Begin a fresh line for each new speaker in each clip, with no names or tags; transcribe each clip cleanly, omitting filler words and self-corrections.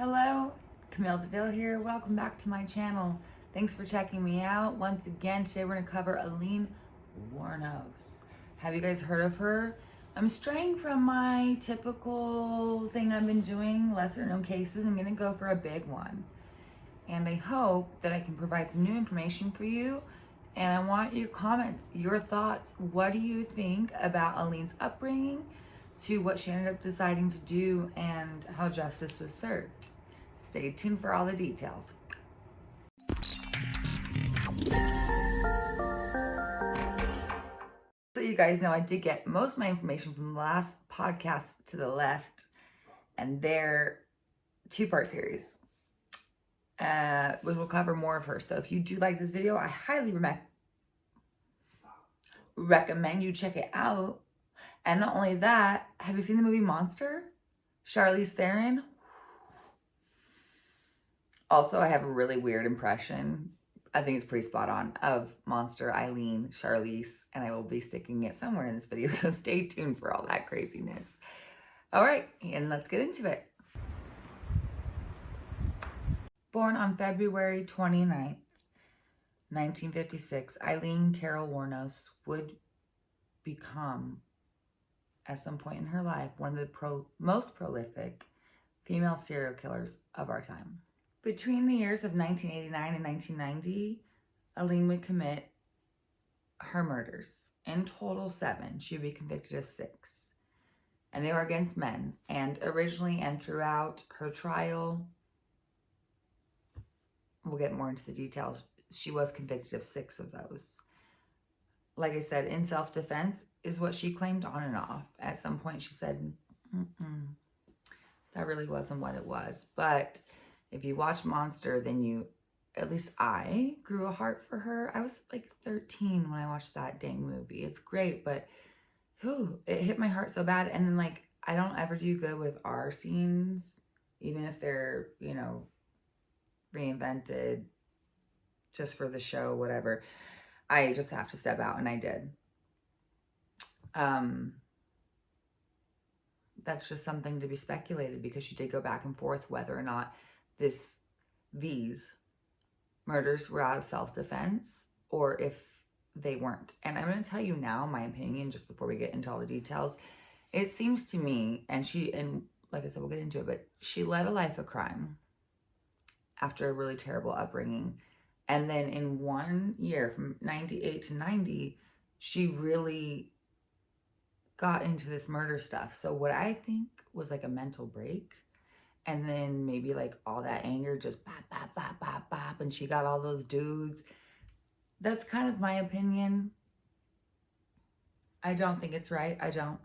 Hello, Camille DeVille here. Welcome back to my channel. Thanks for checking me out. Once again, today we're going to cover Aileen Wuornos. Have you guys heard of her? I'm straying from my typical thing I've been doing, lesser known cases. I'm going to go for a big one. And I hope that I can provide some new information for you. And I want your comments, your thoughts. What do you think about Aileen's upbringing, to what she ended up deciding to do, and how justice was served? Stay tuned for all the details. So you guys know I did get most of my information from the last podcast to the left, and their two-part series. Which will cover more of her. So if you do like this video, I highly recommend you check it out. And not only that, have you seen the movie Monster? Charlize Theron. Also, I have a really weird impression. I think it's pretty spot on of Monster, Aileen, Charlize, and I will be sticking it somewhere in this video. So stay tuned for all that craziness. All right, and let's get into it. Born on February 29th, 1956, Aileen Carol Wuornos would become, at some point in her life, one of the most prolific female serial killers of our time. Between the years of 1989 and 1990, Aileen would commit her murders. In total, 7. She would be convicted of 6. And they were against men. And originally and throughout her trial, we'll get more into the details, she was convicted of 6 of those. Like I said, in self-defense is what she claimed on and off. At some point she said, that really wasn't what it was. But if you watch Monster, then at least I grew a heart for her. I was like 13 when I watched that dang movie. It's great, but it hit my heart so bad. And then I don't ever do good with R scenes, even if they're, reinvented just for the show, whatever. I just have to step out, and I did. That's just something to be speculated, because she did go back and forth whether or not these murders were out of self-defense or if they weren't. And I'm going to tell you now my opinion just before we get into all the details. It seems to me, and like I said, we'll get into it, but she led a life of crime after a really terrible upbringing. And then in 1 year, from 98 to 90, she really got into this murder stuff. So what I think was like a mental break. And then maybe all that anger just bop, bop, bop, bop, bop. And she got all those dudes. That's kind of my opinion. I don't think it's right. I don't.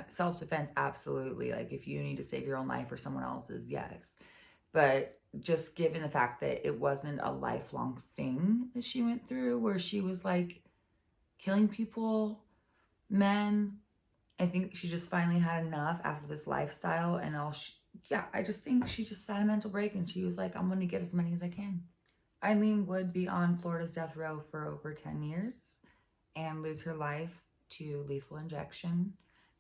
Self-defense, absolutely. If you need to save your own life or someone else's, yes. But just given the fact that it wasn't a lifelong thing that she went through, where she was killing people, men, I think she just finally had enough after this lifestyle and all. I just think she just had a mental break, and she was like, I'm going to get as many as I can. Aileen would be on Florida's death row for over 10 years and lose her life to lethal injection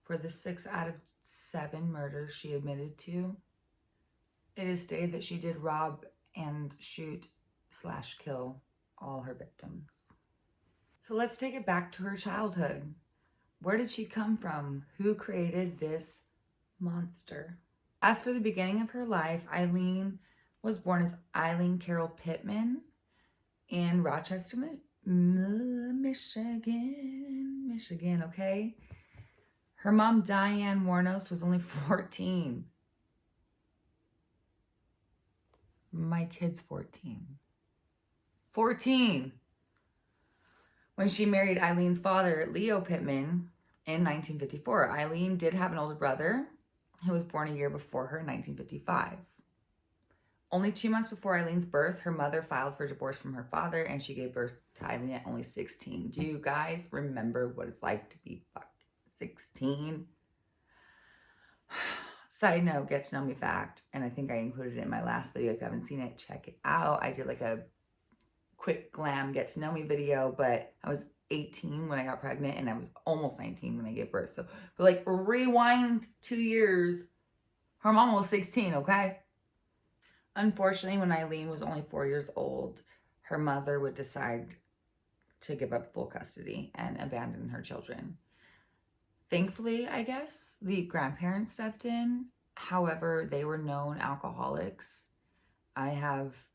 for the 6 out of 7 murders she admitted to. It is stated that she did rob and shoot/kill all her victims. So let's take it back to her childhood. Where did she come from? Who created this monster? As for the beginning of her life, Aileen was born as Aileen Carol Pittman in Rochester, Michigan, okay? Her mom, Diane Wuornos, was only 14. My kid's 14. 14! When she married Aileen's father, Leo Pittman, in 1954. Aileen did have an older brother who was born a year before her in 1955. Only 2 months before Aileen's birth, her mother filed for divorce from her father, and she gave birth to Aileen at only 16. Do you guys remember what it's like to be 16? Side note, get to know me fact, and I think I included it in my last video. If you haven't seen it, check it out. I did a quick glam get to know me video, but I was 18 when I got pregnant, and I was almost 19 when I gave birth. So, but rewind 2 years, her mom was 16, okay? Unfortunately, when Aileen was only 4 years old, her mother would decide to give up full custody and abandon her children. Thankfully, I guess, the grandparents stepped in. However, they were known alcoholics. I have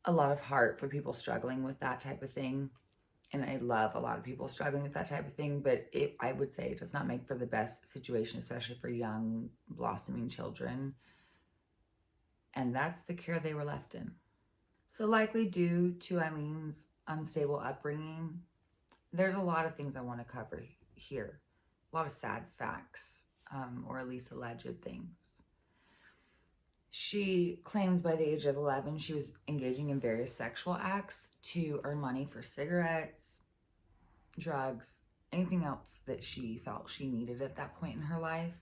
a lot of heart for people struggling with that type of thing. And I love a lot of people struggling with that type of thing, but I would say it does not make for the best situation, especially for young, blossoming children. And that's the care they were left in. So, likely due to Eileen's unstable upbringing, there's a lot of things I want to cover here. A lot of sad facts, or at least alleged things. She claims by the age of 11, she was engaging in various sexual acts to earn money for cigarettes, drugs, anything else that she felt she needed at that point in her life.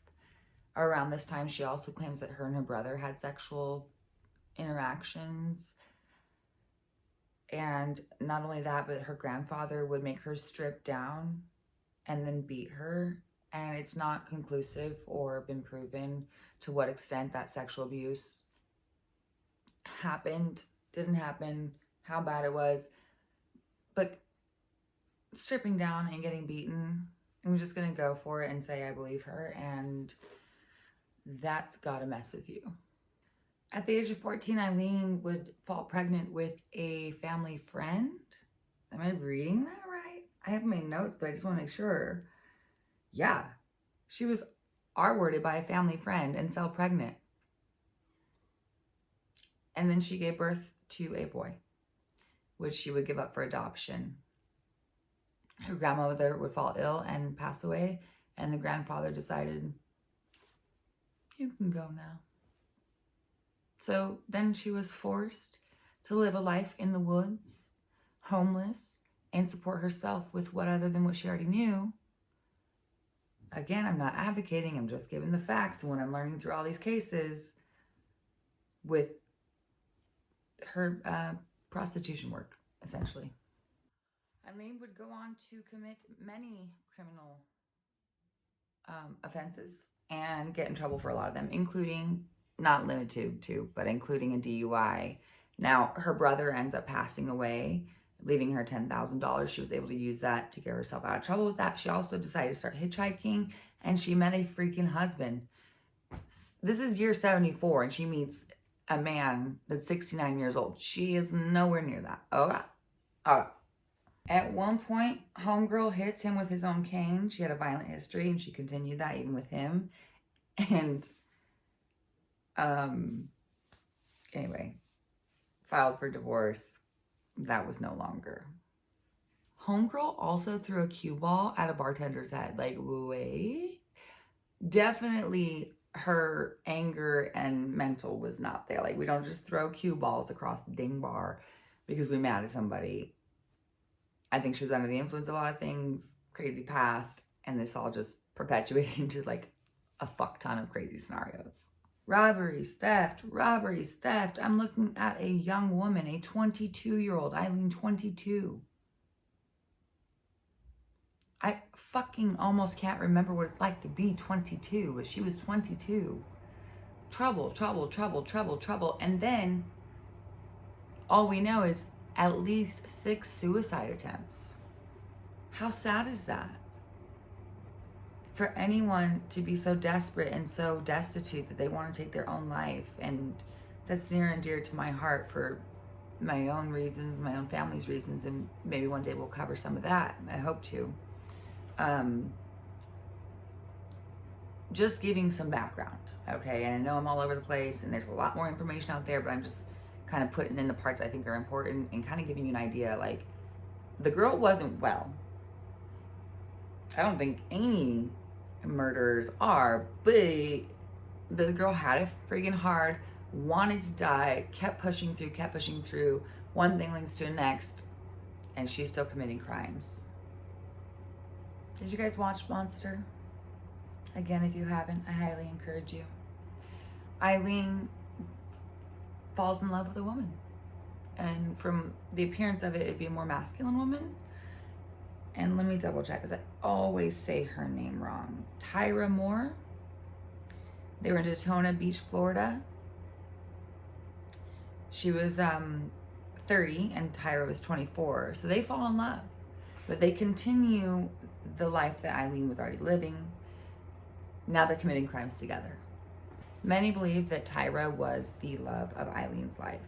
Around this time, she also claims that her and her brother had sexual interactions. And not only that, but her grandfather would make her strip down and then beat her. And it's not conclusive or been proven to what extent that sexual abuse happened, didn't happen, how bad it was. But stripping down and getting beaten, I'm just going to go for it and say I believe her. And that's got to mess with you. At the age of 14, Aileen would fall pregnant with a family friend. Am I reading that right? I have my notes, but I just want to make sure. Yeah, she was R-worded by a family friend and fell pregnant. And then she gave birth to a boy, which she would give up for adoption. Her grandmother would fall ill and pass away, and the grandfather decided, you can go now. So then she was forced to live a life in the woods, homeless, and support herself with what other than what she already knew. Again, I'm not advocating, I'm just giving the facts. And when I'm learning through all these cases with her prostitution work, essentially. Aileen would go on to commit many criminal offenses and get in trouble for a lot of them, including, not limited to, but including a DUI. Now, her brother ends up passing away, leaving her $10,000. She was able to use that to get herself out of trouble with that. She also decided to start hitchhiking, and she met a freaking husband. This is year 74, and she meets a man that's 69 years old. She is nowhere near that. Oh. At one point, homegirl hits him with his own cane. She had a violent history, and she continued that even with him. And anyway, filed for divorce. That was no longer. Homegirl also threw a cue ball at a bartender's head. Like, wait. Definitely her anger and mental was not there. Like, we don't just throw cue balls across the ding bar because we're mad at somebody. I think she was under the influence of a lot of things, crazy past, and this all just perpetuated into like a fuck ton of crazy scenarios. Robberies, theft. I'm looking at a young woman, a 22-year-old, Aileen, 22. I fucking almost can't remember what it's like to be 22, but she was 22. Trouble. And then all we know is at least 6 suicide attempts. How sad is that? For anyone to be so desperate and so destitute that they want to take their own life. And that's near and dear to my heart for my own reasons, my own family's reasons, and maybe one day we'll cover some of that. I hope to. Just giving some background, okay? And I know I'm all over the place and there's a lot more information out there, but I'm just kind of putting in the parts I think are important and kind of giving you an idea. Like, the girl wasn't well. I don't think any murderers are, but the girl had it freaking hard, wanted to die, kept pushing through. One thing leads to the next, and she's still committing crimes. Did you guys watch Monster? Again, if you haven't, I highly encourage you. Aileen falls in love with a woman, and from the appearance of it, it'd be a more masculine woman. And let me double check, because I always say her name wrong. Tyra Moore. They were in Daytona Beach, Florida. She was 30 and Tyra was 24. So they fall in love. But they continue the life that Aileen was already living. Now they're committing crimes together. Many believe that Tyra was the love of Eileen's life.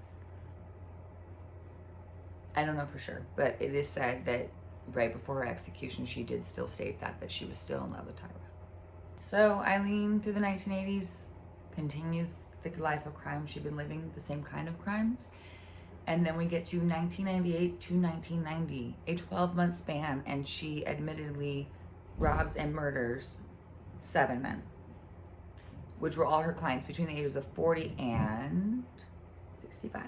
I don't know for sure, but it is said that right before her execution, she did still state that she was still in love with Tyra. So Aileen, through the 1980s, continues the life of crime she'd been living, the same kind of crimes. And then we get to 1998 to 1990, a 12-month span, and she admittedly robs and murders 7 men, which were all her clients between the ages of 40 and 65.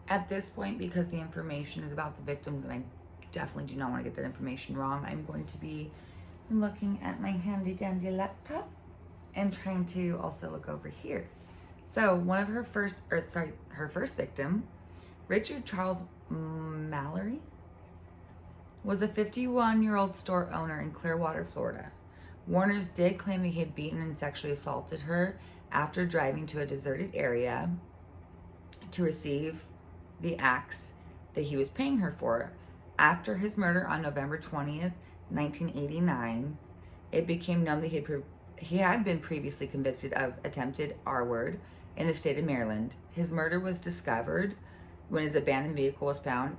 At this point, because the information is about the victims, and I definitely do not want to get that information wrong, I'm going to be looking at my handy dandy laptop and trying to also look over here. So her first victim, Richard Charles Mallory, was a 51-year-old store owner in Clearwater, Florida. Wuornos did claim that he had beaten and sexually assaulted her after driving to a deserted area to receive the axe that he was paying her for. After his murder on November 20th, 1989, it became known that he had been previously convicted of attempted R-word in the state of Maryland. His murder was discovered when his abandoned vehicle was found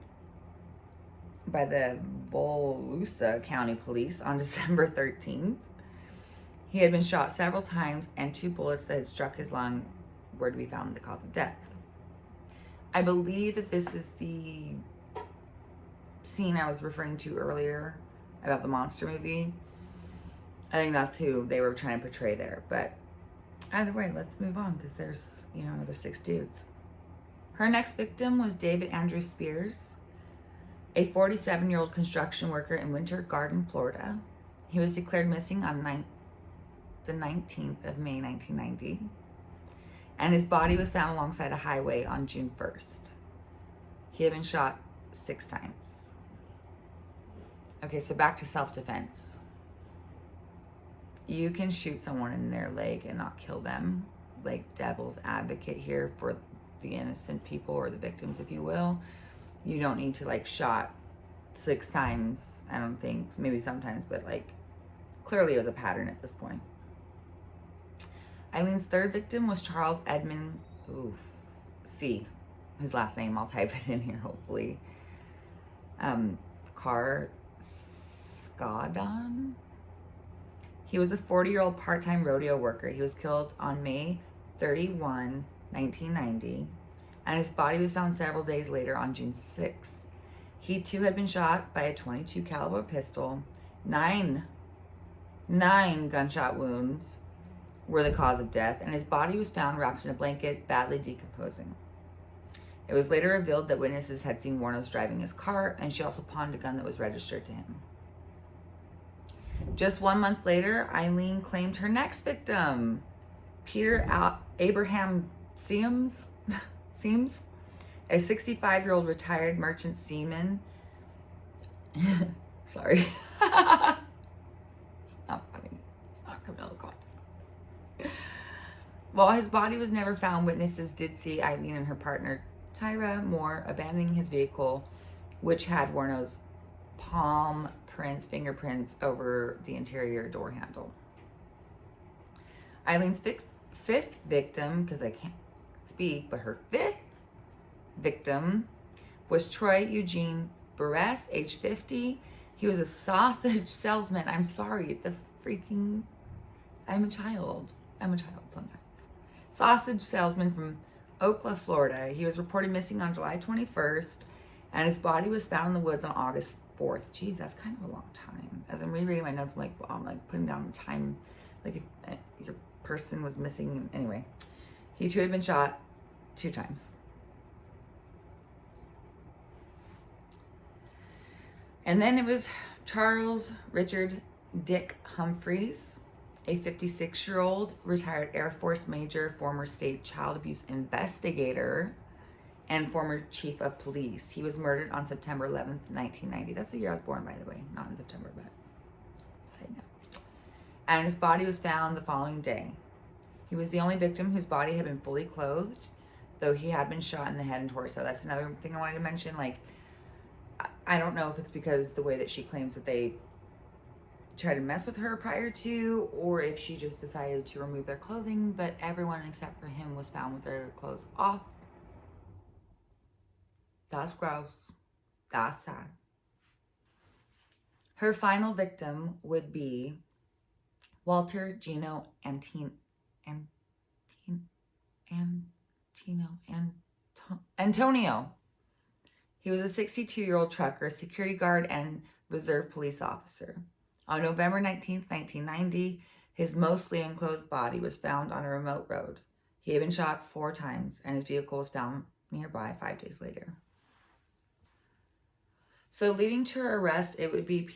by the Volusia County Police on December 13th. He had been shot several times, and 2 bullets that had struck his lung were to be found the cause of death. I believe that this is the scene I was referring to earlier about the monster movie. I think that's who they were trying to portray there. But either way, let's move on because there's, another 6 dudes. Her next victim was David Andrew Spears, a 47-year-old construction worker in Winter Garden, Florida. He was declared missing on the 19th of May, 1990. And his body was found alongside a highway on June 1st. He had been shot 6 times. Okay, so back to self-defense. You can shoot someone in their leg and not kill them. Like devil's advocate here for the innocent people, or the victims, if you will. You don't need to shot 6 times, I don't think. Maybe sometimes, but clearly it was a pattern at this point. Eileen's third victim was Charles Edmund, C, his last name, I'll type it in here hopefully. Skadon. He was a 40-year-old part-time rodeo worker. He was killed on May 31, 1990, and his body was found several days later on June 6. He too had been shot by a .22 caliber pistol. 9 gunshot wounds were the cause of death, and his body was found wrapped in a blanket, badly decomposing. It was later revealed that witnesses had seen Wuornos driving his car, and she also pawned a gun that was registered to him. Just 1 month later, Aileen claimed her next victim, Peter Abraham Seams, a 65-year-old retired merchant seaman. Sorry. It's not funny. It's not Camilla Cotton. While his body was never found, witnesses did see Aileen and her partner, Tyra Moore, abandoning his vehicle, which had Wuornos' palm prints, fingerprints over the interior door handle. Eileen's fifth victim, because I can't speak, but her 5th victim was Troy Eugene Burress, age 50. He was a sausage salesman. I'm sorry, I'm a child sometimes. Sausage salesman from Ocala, Florida. He was reported missing on July 21st, and his body was found in the woods on August 4th. Geez, that's kind of a long time. As I'm rereading my notes, I'm putting down the time, if your person was missing. Anyway, he too had been shot 2 times. And then it was Charles Richard Dick Humphreys, a 56-year-old retired Air Force major, former state child abuse investigator.
and former chief of police. He was murdered on September 11th, 1990. That's the year I was born, by the way. Not in September, but side note. And his body was found the following day. He was the only victim whose body had been fully clothed, though he had been shot in the head and torso. That's another thing I wanted to mention. Like, I don't know if it's because the way that she claims that they tried to mess with her prior to, or if she just decided to remove their clothing, but everyone except for him was found with their clothes off. That's gross. That's sad. Her final victim would be Walter Gino Antonio. He was a 62-year-old trucker, security guard, and reserve police officer. On November 19th, 1990, his mostly enclosed body was found on a remote road. He had been shot 4 times, and his vehicle was found nearby 5 days later. So leading to her arrest, it would be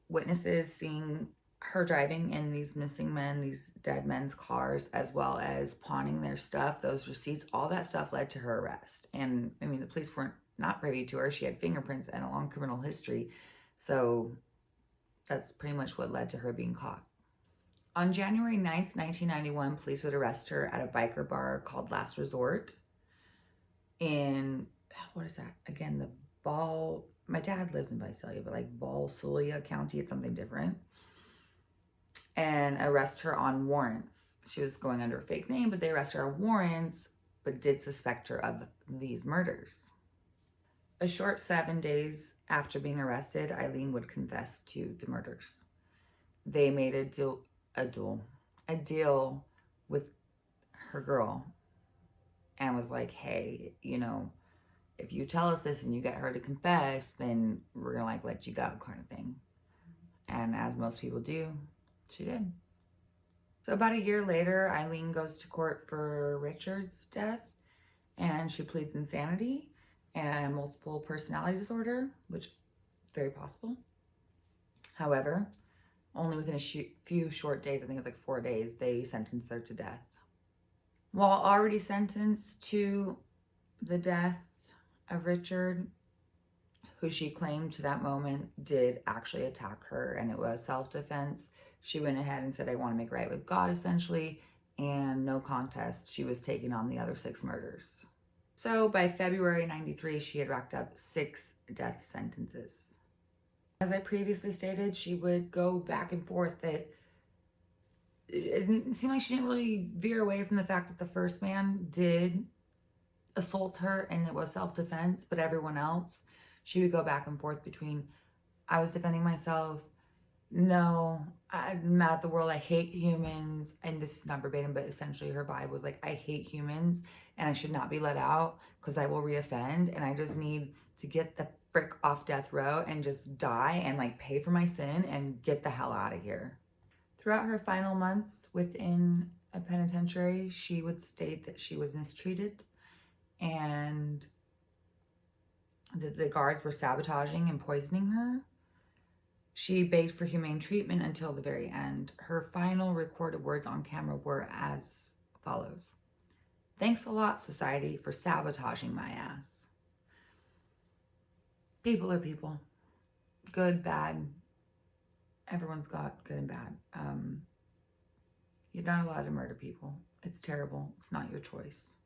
witnesses seeing her driving in these missing men, these dead men's cars, as well as pawning their stuff, those receipts, all that stuff led to her arrest. And I mean, the police weren't not privy to her. She had fingerprints and a long criminal history. So that's pretty much what led to her being caught. On January 9th, 1991, police would arrest her at a biker bar called Last Resort in, what is that? Again, the my dad lives in Visalia, but like Valsulia County, it's something different. And arrest her on warrants. She was going under a fake name, but they arrested her on warrants, but did suspect her of these murders. A short 7 days after being arrested, Aileen would confess to the murders. They made a deal with her girl and was like, hey, you know, if you tell us this and you get her to confess, then we're gonna like let you go, kind of thing. And as most people do, she did. So about a year later, Aileen goes to court for Richard's death, and she pleads insanity and multiple personality disorder, which is very possible. However, only within a few short days, I think it was like 4 days, they sentenced her to death. While already sentenced to the death of Richard, who she claimed to that moment did actually attack her, and it was self-defense, she went ahead and said, I want to make right with God, essentially, and no contest, she was taking on the other 6 murders. So by February 93, she had racked up 6 death sentences. As I previously stated, she would go back and forth that it didn't seem like she didn't really veer away from the fact that the first man did assault her and it was self-defense, but everyone else, she would go back and forth between, I was defending myself, no, I'm mad at the world, I hate humans, and this is not verbatim, but essentially her vibe was like, I hate humans and I should not be let out because I will reoffend, and I just need to get the frick off death row and just die and like pay for my sin and get the hell out of here. Throughout her final months within a penitentiary, she would state that she was mistreated and that the guards were sabotaging and poisoning her. She begged for humane treatment until the very end. Her final recorded words on camera were as follows. Thanks a lot, society, for sabotaging my ass. People are people. Good, bad. Everyone's got good and bad. You're not allowed to murder people. It's terrible. It's not your choice.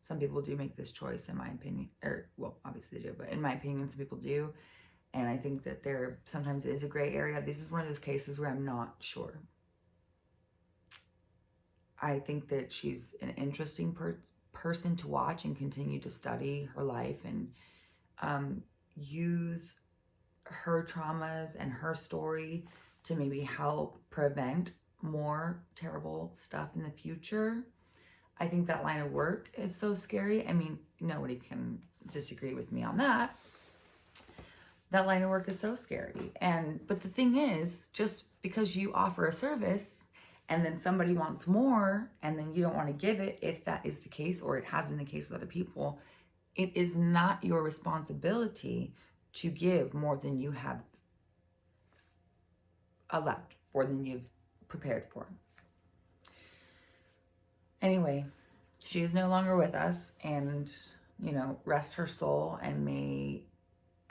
Some people do make this choice, in my opinion. Or, well, obviously they do, but in my opinion, some people do. And I think that there sometimes is a gray area. This is one of those cases where I'm not sure. I think that she's an interesting person to watch and continue to study her life and use her traumas and her story to maybe help prevent more terrible stuff in the future. I think that line of work is so scary. I mean, nobody can disagree with me on that. That line of work is so scary. But the thing is, just because you offer a service and then somebody wants more and then you don't want to give it, if that is the case, or it has been the case with other people, it is not your responsibility to give more than you have allowed, more than you've prepared for. Anyway, she is no longer with us, and
you know, rest her soul, and may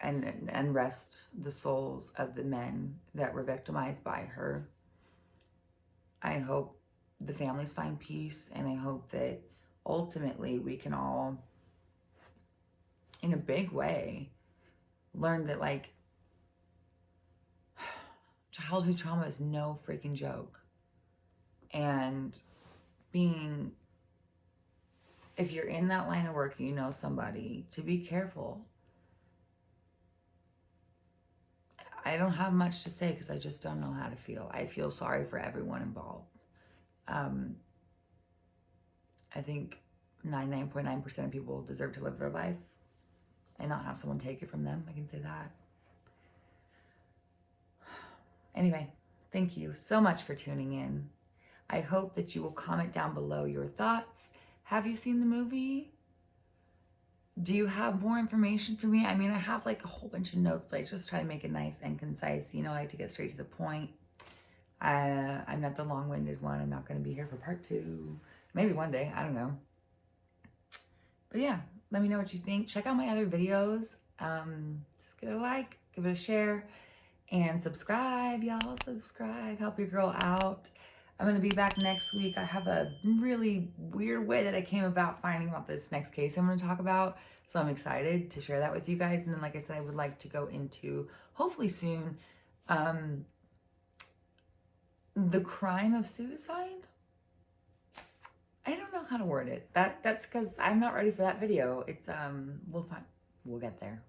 and rest the souls of the men that were victimized by her. I hope the families find peace, and I hope that ultimately we can all, in a big way, learn that, like, childhood trauma is no freaking joke. And if you're in that line of work and you know somebody, to be careful. I don't have much to say because I just don't know how to feel. I feel sorry for everyone involved. I think 99.9% of people deserve to live their life and not have someone take it from them. I can say that. Anyway, thank you so much for tuning in. I hope that you will comment down below your thoughts. Have you seen the movie? Do you have more information for me? I mean, I have like a whole bunch of notes, but I just try to make it nice and concise. You know, I like to get straight to the point. I'm not the long-winded one. I'm not going to be here for part 2. Maybe one day. I don't know. But yeah, let me know what you think. Check out my other videos. Just give it a like, give it a share, and subscribe, y'all. Subscribe. Help your girl out. I'm going to be back next week. I have a really weird way that I came about finding out this next case I'm going to talk about. So I'm excited to share that with you guys. And then, like I said, I would like to go into, hopefully soon, the crime of suicide. I don't know how to word it. That's because I'm not ready for that video. It's we'll get there.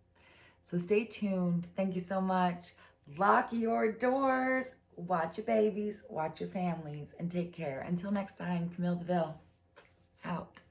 So stay tuned. Thank you so much. Lock your doors. Watch your babies, watch your families, and take care. Until next time, Camille DeVille, out.